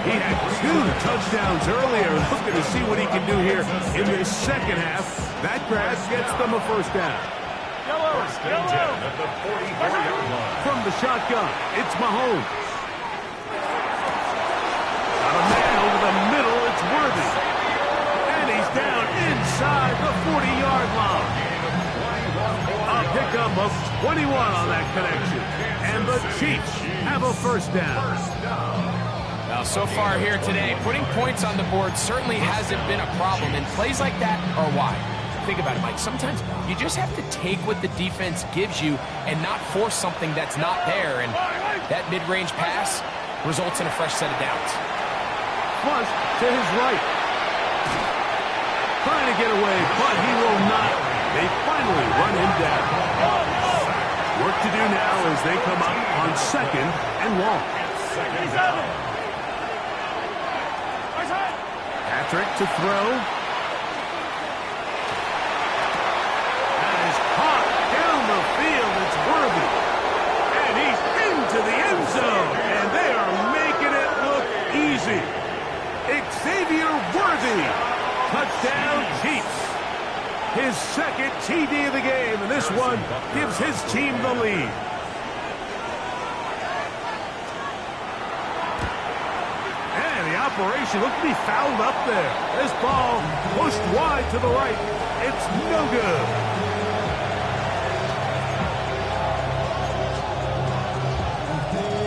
Speaker 2: He had 2 touchdowns earlier. Looking to see what he can do here in this second half. That grab gets them a first down.
Speaker 3: First and 10 at the 44-yard line.
Speaker 2: From the shotgun, it's Mahomes. Got a man over the middle, it's Worthy. And he's down inside the 40-yard line. A pickup of 21 on that connection. And the Chiefs have a first down.
Speaker 5: Now, so far here today, putting points on the board certainly hasn't been a problem, and plays like that are why. Think about it, Mike. Sometimes you just have to take what the defense gives you and not force something that's not there, and that mid-range pass results in a fresh set of downs.
Speaker 2: Flush to his right. Trying to get away, but he will not. They finally run him down. Work to do now as they come up on second and long. Patrick to throw. That is caught down the field. It's Worthy. And he's into the end zone. And they are making it look easy. Xavier Worthy. Touchdown Chiefs. His second TD of the game. And this one gives his team the lead. Operation looked to be fouled up there. This ball pushed wide to the right. It's no good.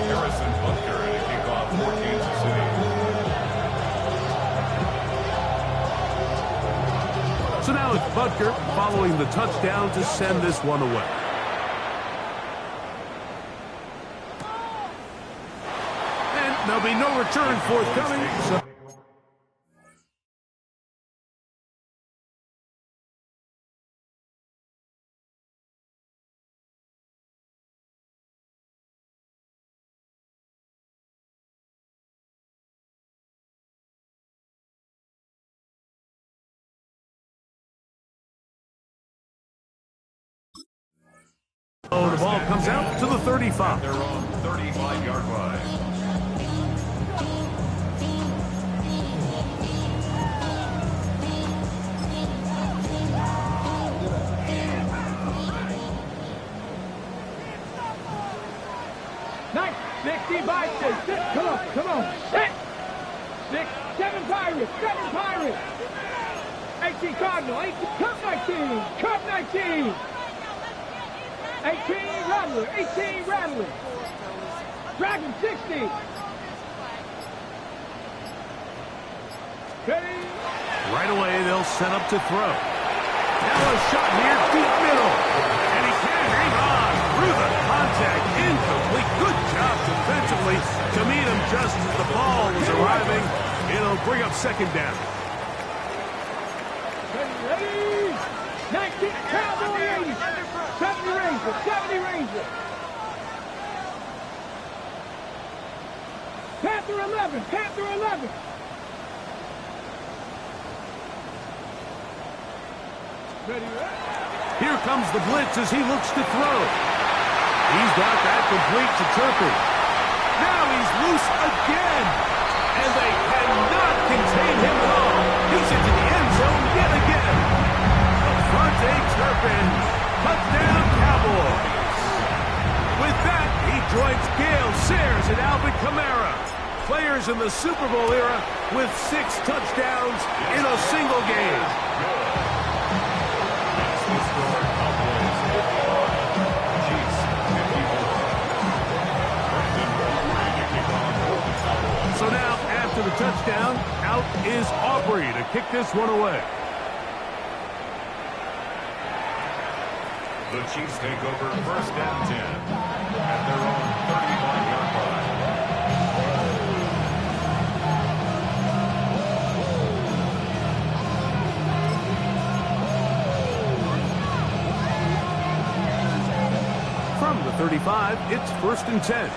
Speaker 3: Harrison Butker at a kickoff for Kansas City.
Speaker 2: So now it's Butker following the touchdown to send this one away. There'll be no return forthcoming. So the ball comes out to the 35.
Speaker 3: They're on 35-yard line.
Speaker 4: 60 by 6. Come on, come on. 6. 7 Pirates. 7 Pirates. 18 Cardinal. 18 Cup 19. Cup 19. 18 Rattler. 18 Rattler. Dragon 60. Ready?
Speaker 2: Right away, they'll set up to throw. Now a shot here, deep middle. And he can hang on through the contact. Incomplete. Good job defensively to meet him just as the ball was arriving. It'll bring up second down.
Speaker 4: Ready? 19 Cowboy 80. 70 Ranger. 70 Ranger. Panther 11. Panther 11. Ready?
Speaker 2: Here comes the blitz as he looks to throw. He's got that complete to Turpin. Now he's loose again. And they cannot contain him at all. He's into the end zone yet again. Devontae Turpin. Touchdown Cowboys. With that, he joins Gale Sayers and Alvin Kamara. Players in the Super Bowl era with 6 touchdowns in a single game. So now, after the touchdown, out is Aubrey to kick this one away.
Speaker 3: The Chiefs take over first and 10 at their own 35-yard line.
Speaker 2: From the 35, it's first and 10.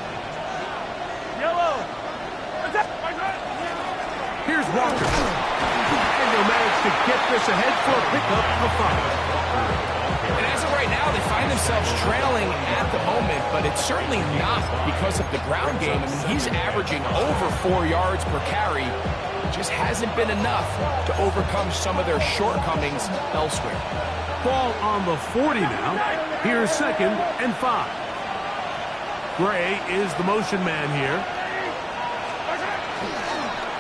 Speaker 2: Here's Walker. And they'll manage to get this ahead for a pickup of 5.
Speaker 5: And as of right now, they find themselves trailing at the moment, but it's certainly not because of the ground game. I mean, he's averaging over 4 yards per carry. It just hasn't been enough to overcome some of their shortcomings elsewhere.
Speaker 2: Ball on the 40 now. Here's second and 5. Gray is the motion man here.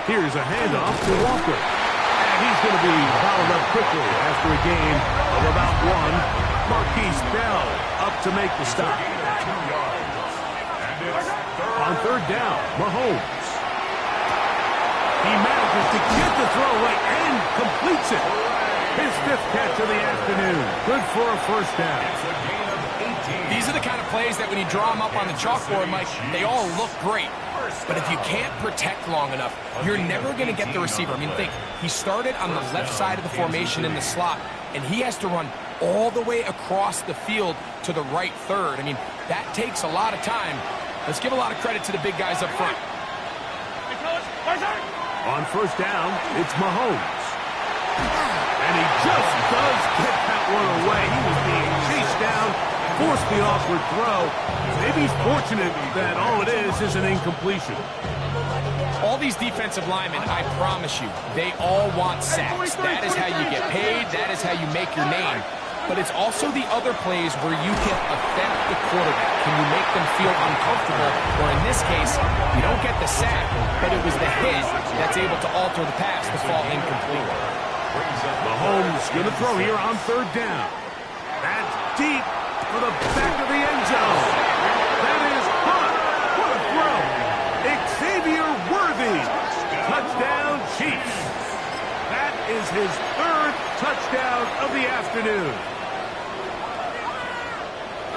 Speaker 2: Here's a handoff to Walker. And he's going to be fouled up quickly after a gain of about 1. Marquise Bell up to make the stop. On third down, Mahomes. He manages to get the throw away and completes it. His 5th catch of the afternoon. Good for a first down.
Speaker 5: These are the kind of plays that when you draw them up on the chalkboard, Mike, they all look great. But if you can't protect long enough, you're never going to get the receiver. I mean, think, he started on the left side of the formation in the slot, and he has to run all the way across the field to the right third. I mean, that takes a lot of time. Let's give a lot of credit to the big guys up front.
Speaker 2: On first down, it's Mahomes. And he just does get that one away. He was being chased down, forced the awkward throw. Maybe he's fortunate that all it is an incompletion.
Speaker 5: All these defensive linemen, I promise you, they all want sacks. That is how you get paid. That is how you make your name. But it's also the other plays where you can affect the quarterback. Can you make them feel uncomfortable? Or in this case, you don't get the sack, but it was the hit that's able to alter the pass to fall incomplete.
Speaker 2: Mahomes going to throw here on third down. That's deep for the back of the end zone. That is hot. What a throw. Xavier Worthy. Touchdown Chiefs. That is his 3rd touchdown of the afternoon.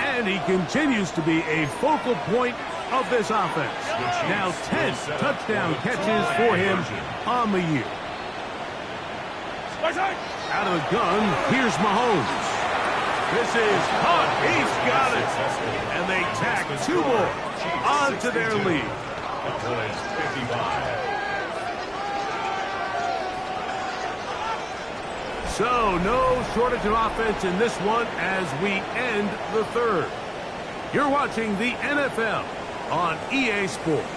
Speaker 2: And he continues to be a focal point of this offense. Now 10 touchdown catches for him on the year. Out of the gun, here's Mahomes. This is caught. He's got it. And they tack 2 more onto their lead. So no shortage of offense in this one as we end the 3rd. You're watching the NFL on EA Sports.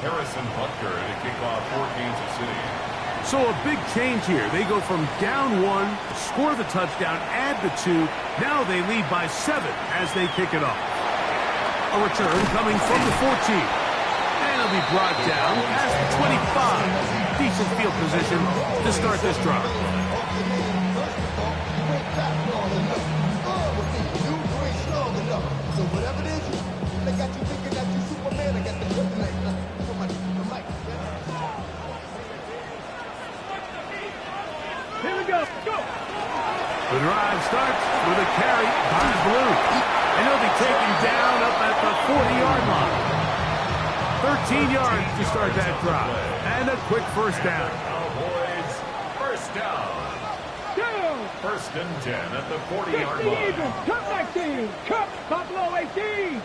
Speaker 3: Harrison Butker to kick off for Kansas City.
Speaker 2: So a big change here. They go from down 1, score the touchdown, add the 2. Now they lead by 7 as they kick it off. A return coming from the 14. And it'll be brought down past the 25. Decent field position to start this drive.
Speaker 7: So whatever it is, they got you thinking that you Superman. I got the kryptonite. So much the mic.
Speaker 4: Here we go. Go.
Speaker 2: The drive starts with a carry by Blue. And he'll be taken down up at the 40-yard line. 13 yards to start that drive. And a quick first down.
Speaker 3: Cowboys, first down. First and 10 at the 40-yard line.
Speaker 4: Eagles, Cup 19, Cup Buffalo 18.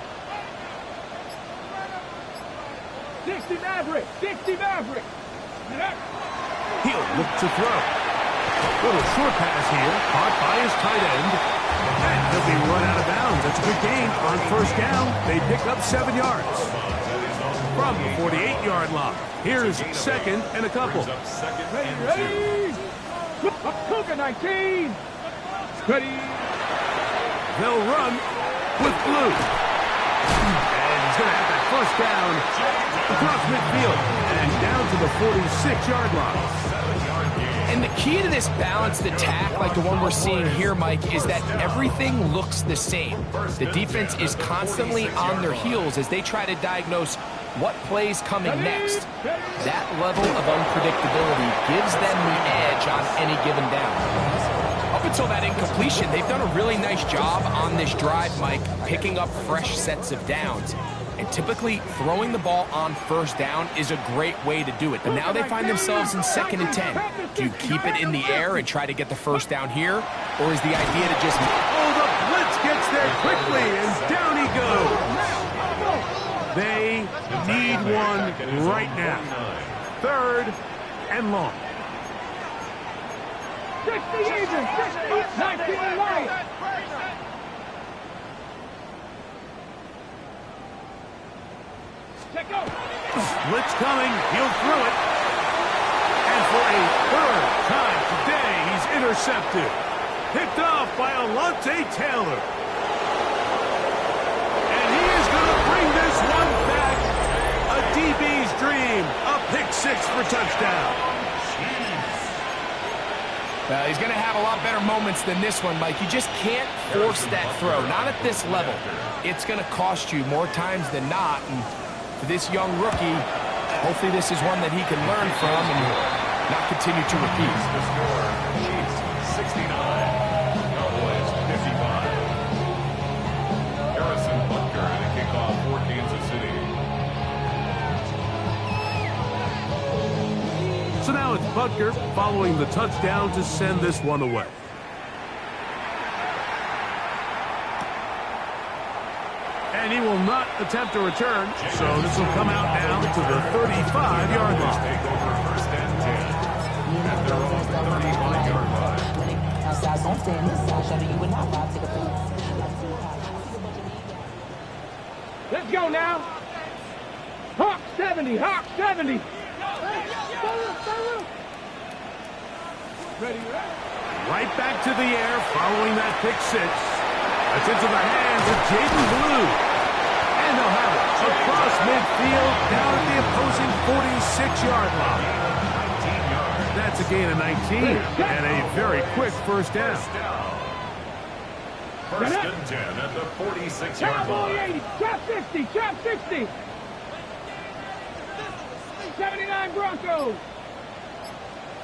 Speaker 4: 60 Maverick, 60 Maverick.
Speaker 2: He'll look to throw. Little short pass here, caught by his tight end. And he'll be run out of bounds. That's a good gain on first down. They pick up 7 yards. From the 48-yard line. Here's second and a couple.
Speaker 4: Ready? Cougar 19. Ready?
Speaker 2: They'll run with Blue. And he's going to have that first down across midfield and down to the 46-yard line.
Speaker 5: And the key to this balanced attack, like the one we're seeing here, Mike, is that everything looks the same. The defense is constantly on their heels as they try to diagnose what play's coming next. That level of unpredictability gives them the edge on any given down. Up until that incompletion, they've done a really nice job on this drive, Mike, picking up fresh sets of downs. And typically, throwing the ball on first down is a great way to do it. But now they find themselves in 2nd and 10. Do you keep it in the air and try to get the first down here? Or is the idea to just...
Speaker 2: Oh, the blitz gets there quickly, and down he goes. They need one right now. 3rd and long.
Speaker 4: 60 even, 60, 19 Lions.
Speaker 2: Blitz coming, he'll throw it. And for a 3rd time today, he's intercepted. Picked off by Alontae Taylor. And he is going to bring this one back. A DB's dream. A pick 6 for touchdown.
Speaker 5: Well, he's going to have a lot better moments than this one, Mike. You just can't force that throw. Not at this level. It's going to cost you more times than not. And for this young rookie, hopefully this is one that he can learn from and not continue to repeat.
Speaker 3: The score, Chiefs 69, Cowboys 55. Harrison Butker to kick off for Kansas City.
Speaker 2: So now it's Butker following the touchdown to send this one away. And he will not attempt a return, so this will come out now to the 35-yard line.
Speaker 3: Take over first and 10 at their own 35-yard line.
Speaker 4: Let's go now. Hawk 70, Hawk 70. Ready?
Speaker 2: Right back to the air following that pick 6. That's into the hands of Jaden Blue. And they'll have it across midfield down at the opposing 46-yard line.
Speaker 3: 19 yards.
Speaker 2: That's a gain of 19 and a very quick first down.
Speaker 3: First and 10 at the 46-yard
Speaker 4: Cowboy
Speaker 3: line.
Speaker 4: 80, trap 60, trap 60. 79 Broncos.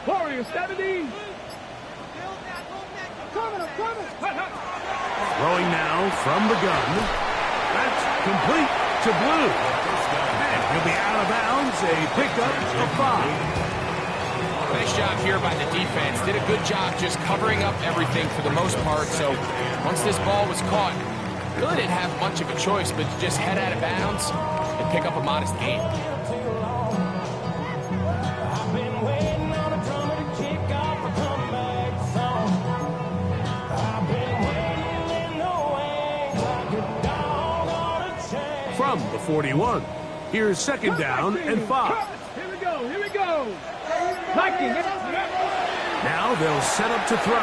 Speaker 4: Warriors 70. I'm coming.
Speaker 2: Throwing now from the gun. That's complete to Blue. And he'll be out of bounds. A pickup of 5.
Speaker 5: Nice job here by the defense. Did a good job just covering up everything for the most part. So once this ball was caught, really didn't have much of a choice but to just head out of bounds and pick up a modest gain.
Speaker 2: From the 41, Here's second down and 5.
Speaker 4: Here we go, here we go. Viking.
Speaker 2: Now they'll set up to throw.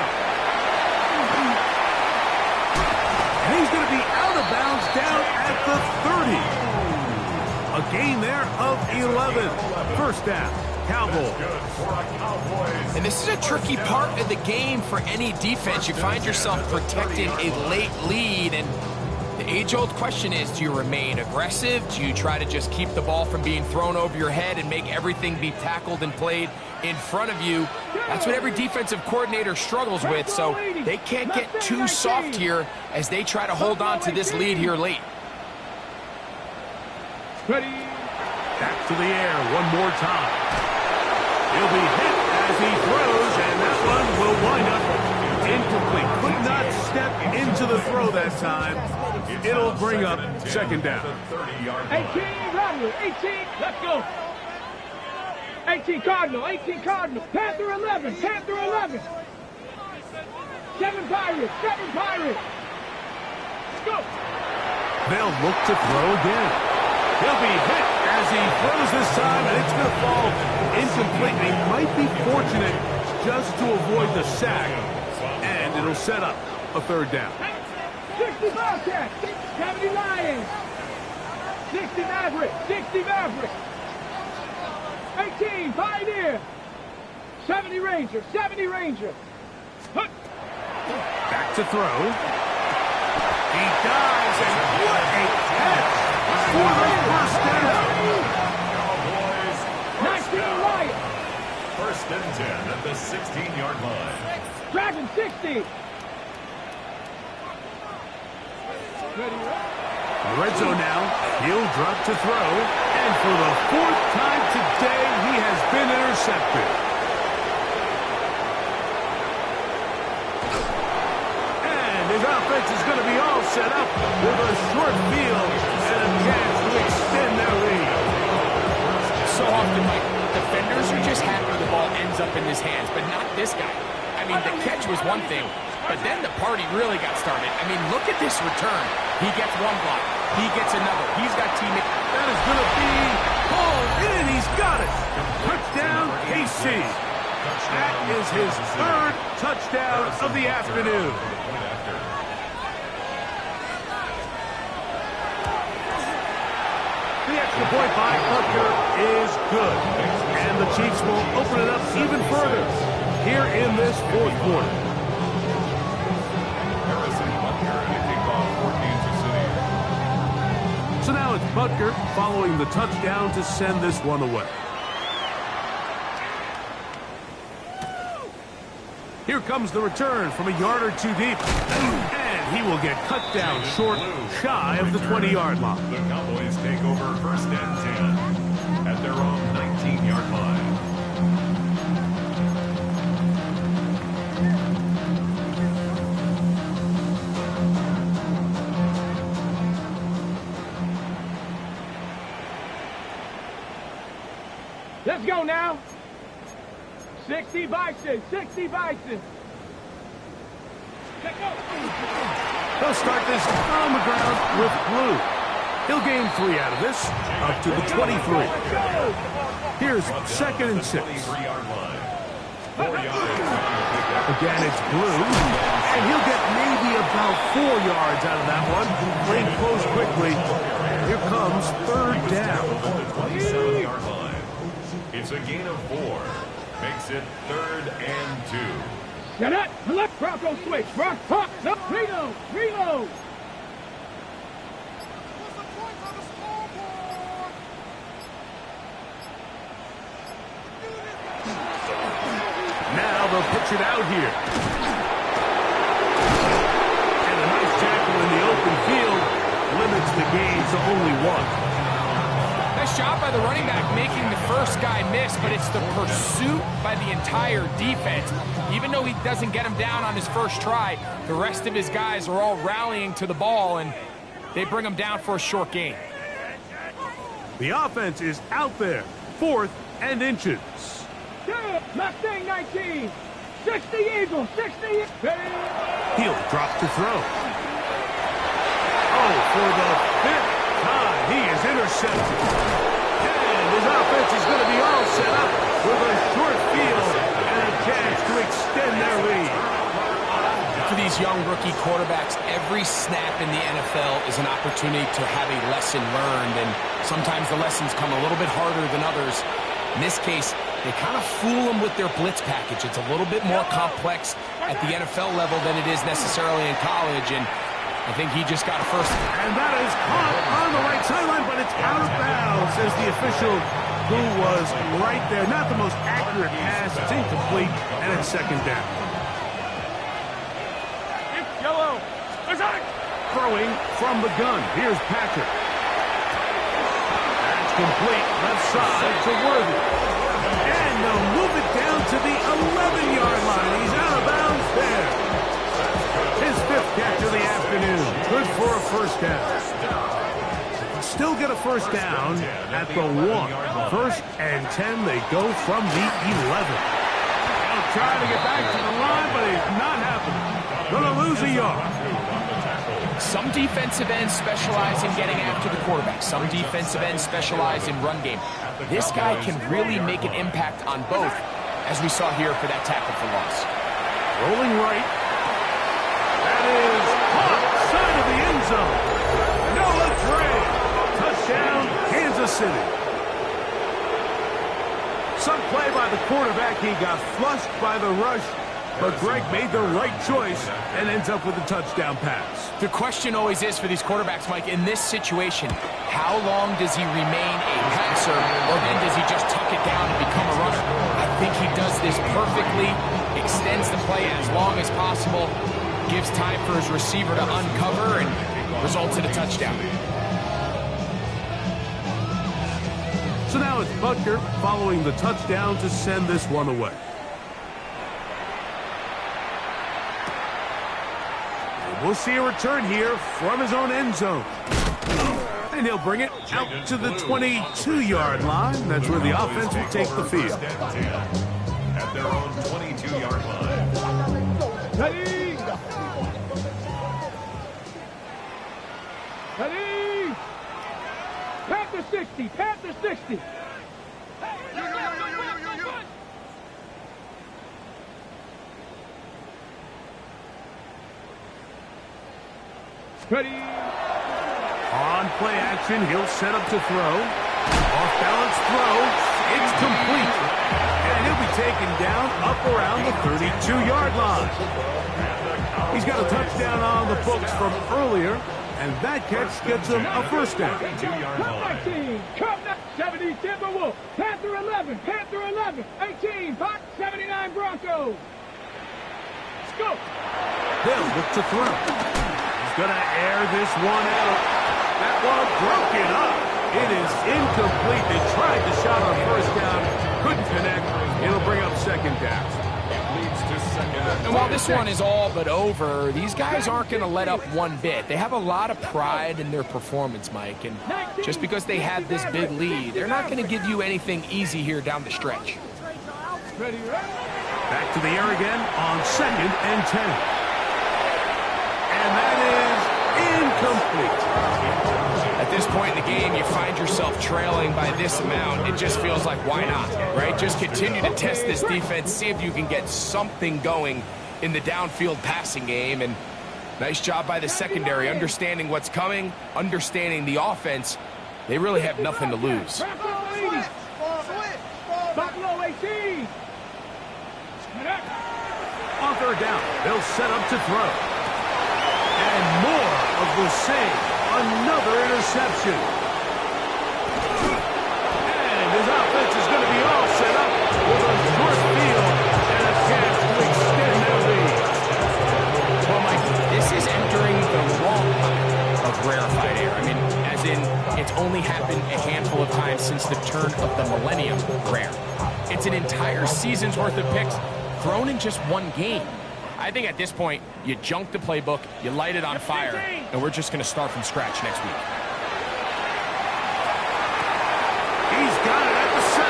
Speaker 2: And he's going to be out of bounds down at the 30. A gain there of 11. First down, Cowboys.
Speaker 5: And this is a tricky part of the game for any defense. You find yourself protecting a late lead, and the age-old question is, do you remain aggressive? Do you try to just keep the ball from being thrown over your head and make everything be tackled and played in front of you? That's what every defensive coordinator struggles with, so they can't get too soft here as they try to hold on to this lead here late.
Speaker 4: Ready.
Speaker 2: Back to the air one more time. He'll be hit as he throws, and that one will wind up incomplete. Could not step into the throw that time. It'll bring up second down.
Speaker 4: 18, Rodney, 18, let's go. 18 Cardinal, 18 Cardinal. Panther 11, Panther 11. 7 Pirates, 7 Pirates. Let's go.
Speaker 2: They'll look to throw again. He'll be hit as he throws this time, and it's going to fall incomplete. They might be fortunate just to avoid the sack, and it'll set up a third down.
Speaker 4: 60 Bobcats, 70 Lions. 60 Maverick, 60 Maverick. 18 Pioneer. 70 Ranger, 70 Ranger. Hook.
Speaker 2: Back to throw. He dives, and what a catch for the first down.
Speaker 4: 19 Lions.
Speaker 3: First and 10 at the 16-yard line.
Speaker 4: Dragon 60. Ready,
Speaker 2: The red zone now. He'll drop to throw. And for the 4th time today, he has been intercepted. And his offense is going to be all set up with a short field and a chance to extend their lead.
Speaker 5: So often, Mike, defenders are just happy the ball ends up in his hands, but not this guy. I mean, the catch was one thing, but then the party really got started. I mean, look at this return. He gets one block. He gets another. He's got teammates.
Speaker 2: That is going to be hauled in. He's got it. Touchdown, KC. That is his 3rd touchdown of the afternoon. The extra point by Butker is good. And the Chiefs will open it up even further here in this 4th quarter.
Speaker 3: Harrison Butker to kick off for Kansas City.
Speaker 2: So now it's Butker following the touchdown to send this one away. Here comes the return from a yard or two deep. And he will get cut down short, shy of the 20-yard line.
Speaker 3: The Cowboys take over first and 10 at their own 19-yard line.
Speaker 4: Let's go now. 60 Bison, 60 Bison. Let's go.
Speaker 2: They'll start this on the ground with Blue. He'll gain 3 out of this, up to the 23. Here's second and 6.
Speaker 3: 3-yard line. 4 yards.
Speaker 2: Again, it's Blue, and he'll get maybe about 4 yards out of that one. Playing close quickly. Here comes third down.
Speaker 3: 27-yard line. It's a gain of 4. Makes it 3rd and 2.
Speaker 4: Get it. Left Bronco switch. Rock, pop, no, reload, reload.
Speaker 2: Now they'll pitch it out here. And a nice tackle in the open field limits the gain to only 1.
Speaker 5: Nice job by the running back making the first guy miss, but it's the pursuit by the entire defense. Even though he doesn't get him down on his first try, the rest of his guys are all rallying to the ball, and they bring him down for a short gain.
Speaker 2: The offense is out there. 4th and inches.
Speaker 4: Yeah, Mustang 19. 60 Eagles, 60.
Speaker 2: He'll drop to throw. Oh, for the 5th time, he is intercepted.
Speaker 5: these young rookie quarterbacks, every snap in the NFL is an opportunity to have a lesson learned, and sometimes the lessons come a little bit harder than others. In this case, they kind of fool them with their blitz package. It's a little bit more complex at the NFL level than it is necessarily in college, and I think he just got a first.
Speaker 2: And that is caught on the right sideline, but it's out of bounds, says the official who was right there. Not the most accurate pass. It's incomplete, and it's second down.
Speaker 4: Yellow.
Speaker 2: Throwing from the gun. Here's Patrick. That's complete. Left side to Worthy. And they'll move it down to the 11-yard line. He's out of bounds there. His fifth catch of the afternoon. Good for a first down. Still get a first down at the 1. First and 10. They go from the 11. They'll try to get back to the line, but it's not happening. Gonna lose a yard.
Speaker 5: Some defensive ends specialize in getting after the quarterback. Some defensive ends specialize in run game. This guy can really make an impact on both, as we saw here for that tackle for loss.
Speaker 2: Rolling right. That is caught side of the end zone. Noah Gray. Touchdown, Kansas City. Some play by the quarterback. He got flushed by the rush, but Greg made the right choice and ends up with a touchdown pass.
Speaker 5: The question always is for these quarterbacks, Mike, in this situation, how long does he remain a passer, or then does he just tuck it down and become a runner? I think he does this perfectly, extends the play as long as possible, gives time for his receiver to uncover, and results in a touchdown.
Speaker 2: So now it's Butker following the touchdown to send this one away. We'll see a return here from his own end zone. And he'll bring it out to the 22-yard line. That's where the offense will take the field.
Speaker 3: At their own 22-yard line.
Speaker 4: Ready? Ready? Panther 60, Panther 60. Ready?
Speaker 2: On play action, he'll set up to throw. Off balance throw. It's complete. And he'll be taken down up around the 32-yard line. He's got a touchdown on the books from earlier, and that catch gets him a first down.
Speaker 4: Cup 19, Cup 70 Timberwolves, Panther 11, Panther 11, 18, Fox 79 Broncos. Let's go.
Speaker 2: They'll look to throw. Gonna air this one out. That one broken up. It is incomplete. They tried the shot on first down. Couldn't connect. It'll bring up second down.
Speaker 3: Leads to second.
Speaker 5: And while this one is all but over, these guys aren't going to let up one bit. They have a lot of pride in their performance, Mike. And just because they have this big lead, they're not going to give you anything easy here down the stretch.
Speaker 4: Ready, ready.
Speaker 2: Back to the air again on second and 10. And that is incomplete.
Speaker 5: At this point in the game, you find yourself trailing by this amount. It just feels like, why not, right? Just continue to test this defense, see if you can get something going in the downfield passing game. And nice job by the secondary, understanding what's coming, understanding the offense. They really have nothing to lose.
Speaker 4: Buffalo 18.
Speaker 2: On third down, they'll set up to throw. And more of the same. Another interception. And his offense is going to be all set up with a short field and a chance to extend their lead.
Speaker 5: Well, Mike, this is entering the wrong kind of rarefied air. I mean, as in, it's only happened a handful of times since the turn of the millennium rare. It's an entire season's worth of picks thrown in just one game. I think at this point, you junk the playbook, you light it on fire, and we're just going to start from scratch next week.
Speaker 2: He's got it at the 7.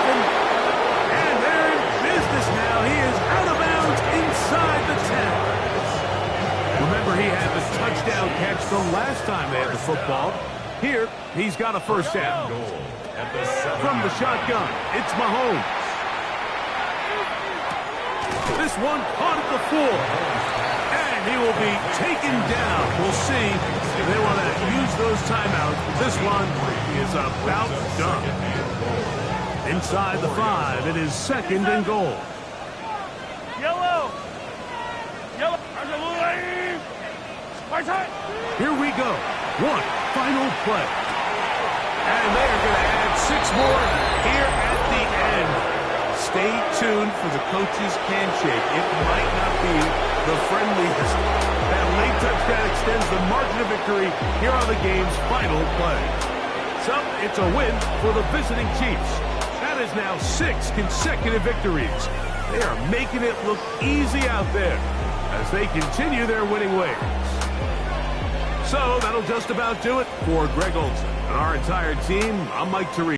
Speaker 2: And they're in business now. He is out of bounds inside the 10. Remember, he had the touchdown catch the last time they had the football. Here, he's got a first down. From the shotgun, it's Mahomes. This one caught at the 4. And he will be taken down. We'll see if they want to use those timeouts. This one is about done. Inside the 5, it is 2nd and goal.
Speaker 4: Yellow.
Speaker 2: Here we go. One final play. And they are going to add 6 more here at the end. Stay tuned for the coach's handshake. It might not be the friendliest. That late touchdown extends the margin of victory here on the game's final play. So it's a win for the visiting Chiefs. That is now 6 consecutive victories. They are making it look easy out there as they continue their winning ways. So that'll just about do it for Greg Olsen and our entire team. I'm Mike Therese.